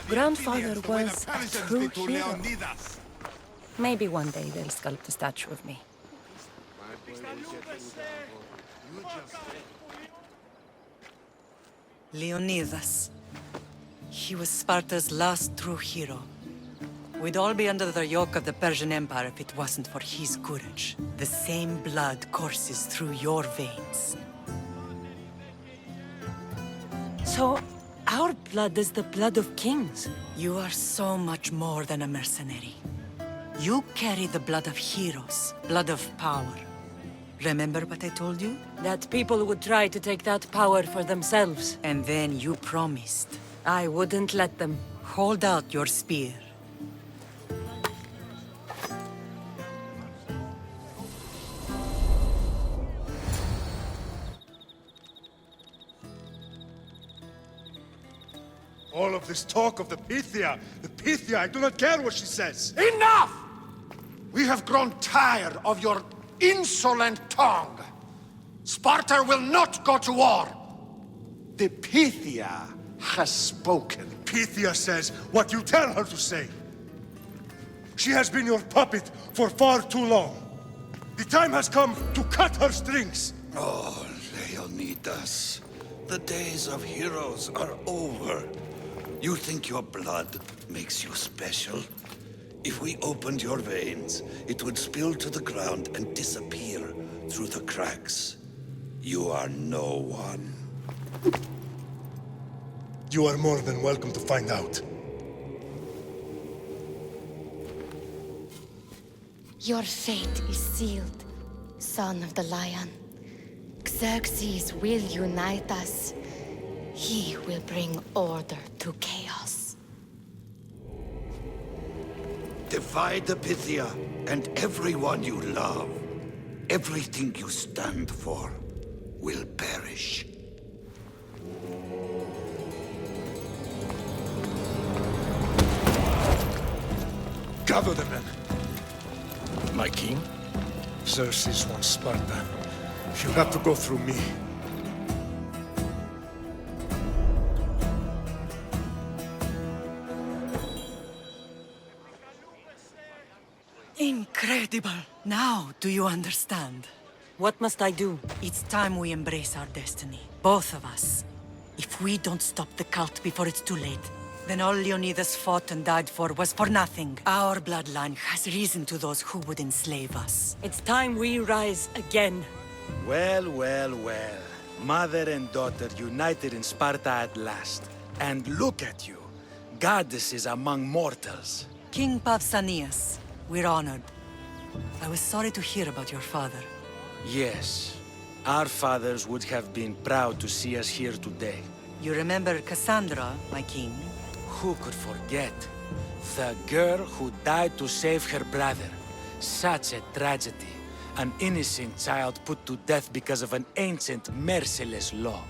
Grandfather was a true hero. Maybe one day they'll sculpt a statue of me. Leonidas. He was Sparta's last true hero. We'd all be under the yoke of the Persian Empire if it wasn't for his courage. The same blood courses through your veins. So, our blood is the blood of kings. You are so much more than a mercenary. You carry the blood of heroes, blood of power. Remember what I told you? That people would try to take that power for themselves. And then you promised. I wouldn't let them. Hold out your spear. All of this talk of the Pythia, I do not care what she says. Enough! We have grown tired of your insolent tongue. Sparta will not go to war. The Pythia has spoken. Pythia says what you tell her to say. She has been your puppet for far too long. The time has come to cut her strings. Oh, Leonidas, the days of heroes are over. You think your blood makes you special? If we opened your veins, it would spill to the ground and disappear through the cracks. You are no one. You are more than welcome to find out. Your fate is sealed, son of the lion. Xerxes will unite us. He will bring order to chaos. Divide the Pythia and everyone you love. Everything you stand for will perish. Gather the men. My king? Xerxes wants Sparta. She'll have to go through me. Incredible! Now, do you understand? What must I do? It's time we embrace our destiny. Both of us. If we don't stop the cult before it's too late, then all Leonidas fought and died for was for nothing. Our bloodline has risen to those who would enslave us. It's time we rise again. Well, well, well. Mother and daughter united in Sparta at last. And look at you. Goddesses among mortals. King Pausanias, we're honored. I was sorry to hear about your father. Yes. Our fathers would have been proud to see us here today. You remember Cassandra, my king? Who could forget? The girl who died to save her brother. Such a tragedy. An innocent child put to death because of an ancient, merciless law.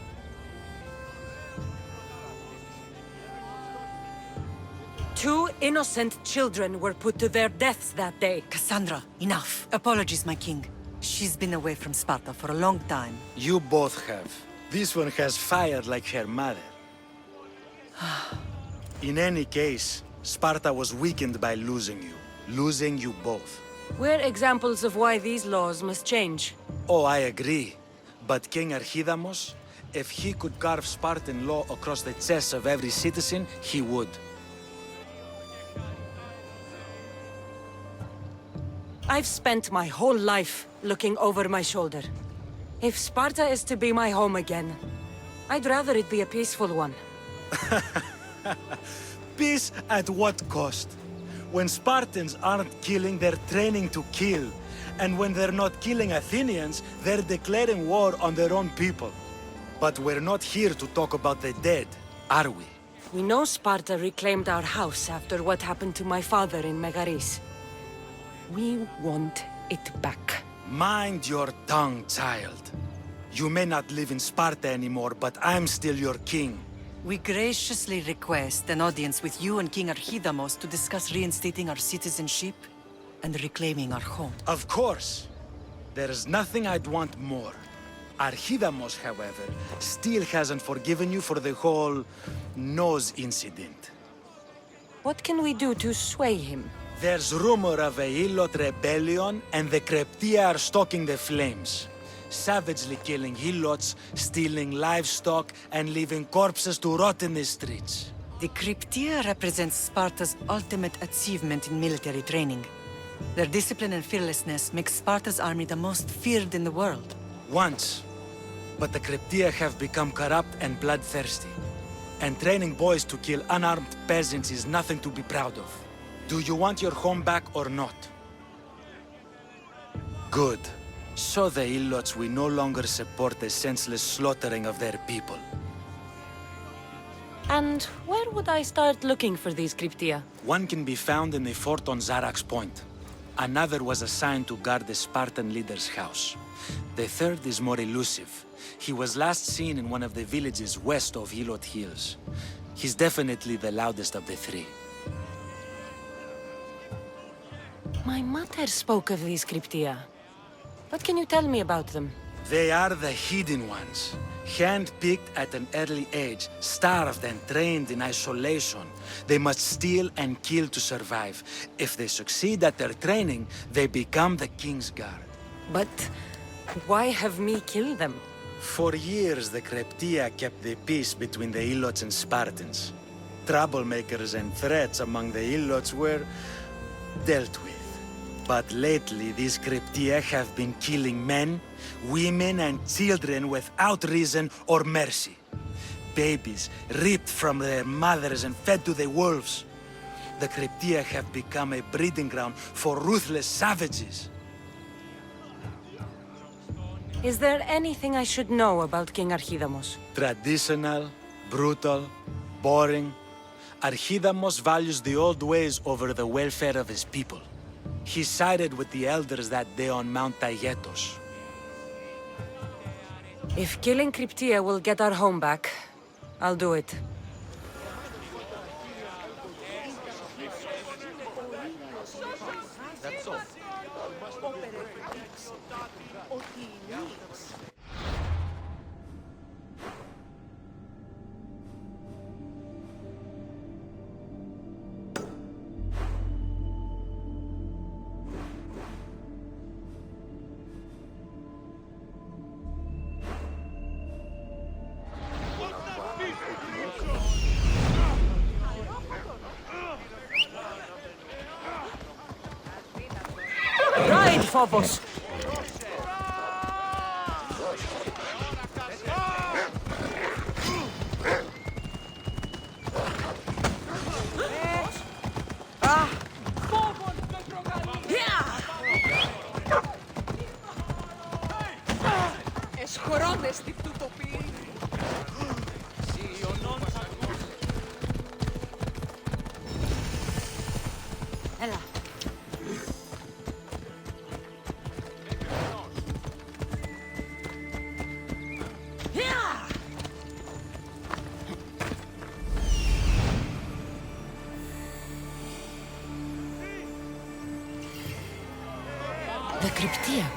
Two innocent children were put to their deaths that day. Cassandra, enough. Apologies, my king. She's been away from Sparta for a long time. You both have. This one has fire like her mother. In any case, Sparta was weakened by losing you both. We're examples of why these laws must change. Oh, I agree. But King Archidamos, if he could carve Spartan law across the chests of every citizen, he would. I've spent my whole life looking over my shoulder. If Sparta is to be my home again, I'd rather it be a peaceful one. Peace at what cost? When Spartans aren't killing, they're training to kill. And when they're not killing Athenians, they're declaring war on their own people. But we're not here to talk about the dead, are we? We know Sparta reclaimed our house after what happened to my father in Megaris. We want it back. Mind your tongue, child. You may not live in Sparta anymore, but I'm still your king. We graciously request an audience with you and King Archidamos to discuss reinstating our citizenship and reclaiming our home. Of course. There is nothing I'd want more. Archidamos, however, still hasn't forgiven you for the whole nose incident. What can we do to sway him? There's rumor of a Hilot rebellion, and the Kreptia are stalking the flames. Savagely killing Hilots, stealing livestock, and leaving corpses to rot in the streets. The Cryptia represents Sparta's ultimate achievement in military training. Their discipline and fearlessness makes Sparta's army the most feared in the world. Once. But the Cryptia have become corrupt and bloodthirsty. And training boys to kill unarmed peasants is nothing to be proud of. Do you want your home back or not? Good. So the Ilots will no longer support the senseless slaughtering of their people. And where would I start looking for these Cryptia? One can be found in the fort on Zarak's Point. Another was assigned to guard the Spartan leader's house. The third is more elusive. He was last seen in one of the villages west of Hilot Hills. He's definitely the loudest of the three. My mother spoke of these Cryptia. What can you tell me about them? They are the hidden ones. Hand-picked at an early age, starved and trained in isolation. They must steal and kill to survive. If they succeed at their training, they become the King's Guard. But why have me kill them? For years, the Kreptia kept the peace between the Ilots and Spartans. Troublemakers and threats among the Ilots were dealt with. But lately, these Cryptia have been killing men, women, and children without reason or mercy. Babies ripped from their mothers and fed to the wolves. The Cryptia have become a breeding ground for ruthless savages. Is there anything I should know about King Archidamos? Traditional, brutal, boring. Archidamos values the old ways over the welfare of his people. He sided with the elders that day on Mount Taygetos. If killing Cryptia will get our home back, I'll do it. Ride, Phobos! Ella. The Cryptia.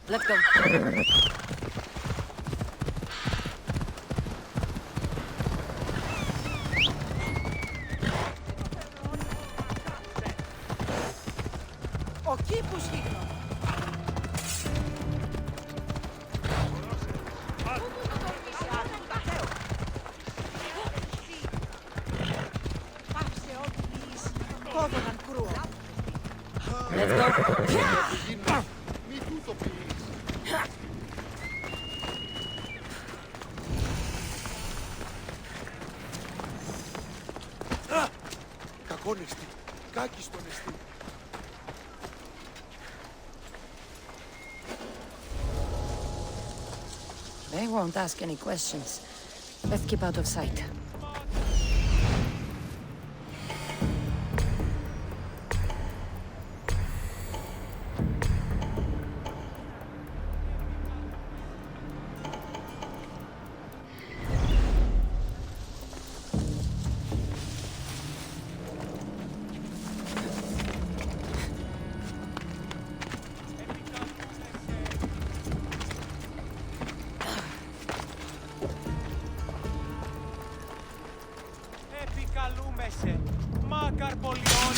Let's go. Εκεί που σφίγγω. Let's go. Μη τούτο πεις. Κακόν εστί. Κάκιστον εστί. They won't ask any questions. Let's keep out of sight. Επικαλούμεσαι, μάκαρ πολιών.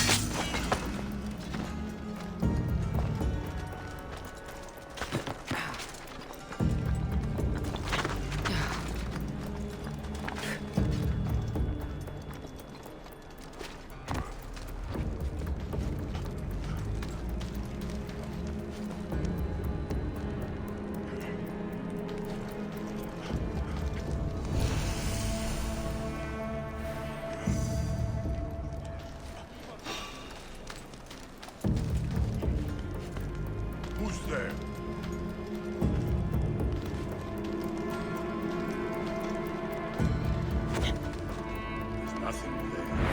Who's there? There's nothing there.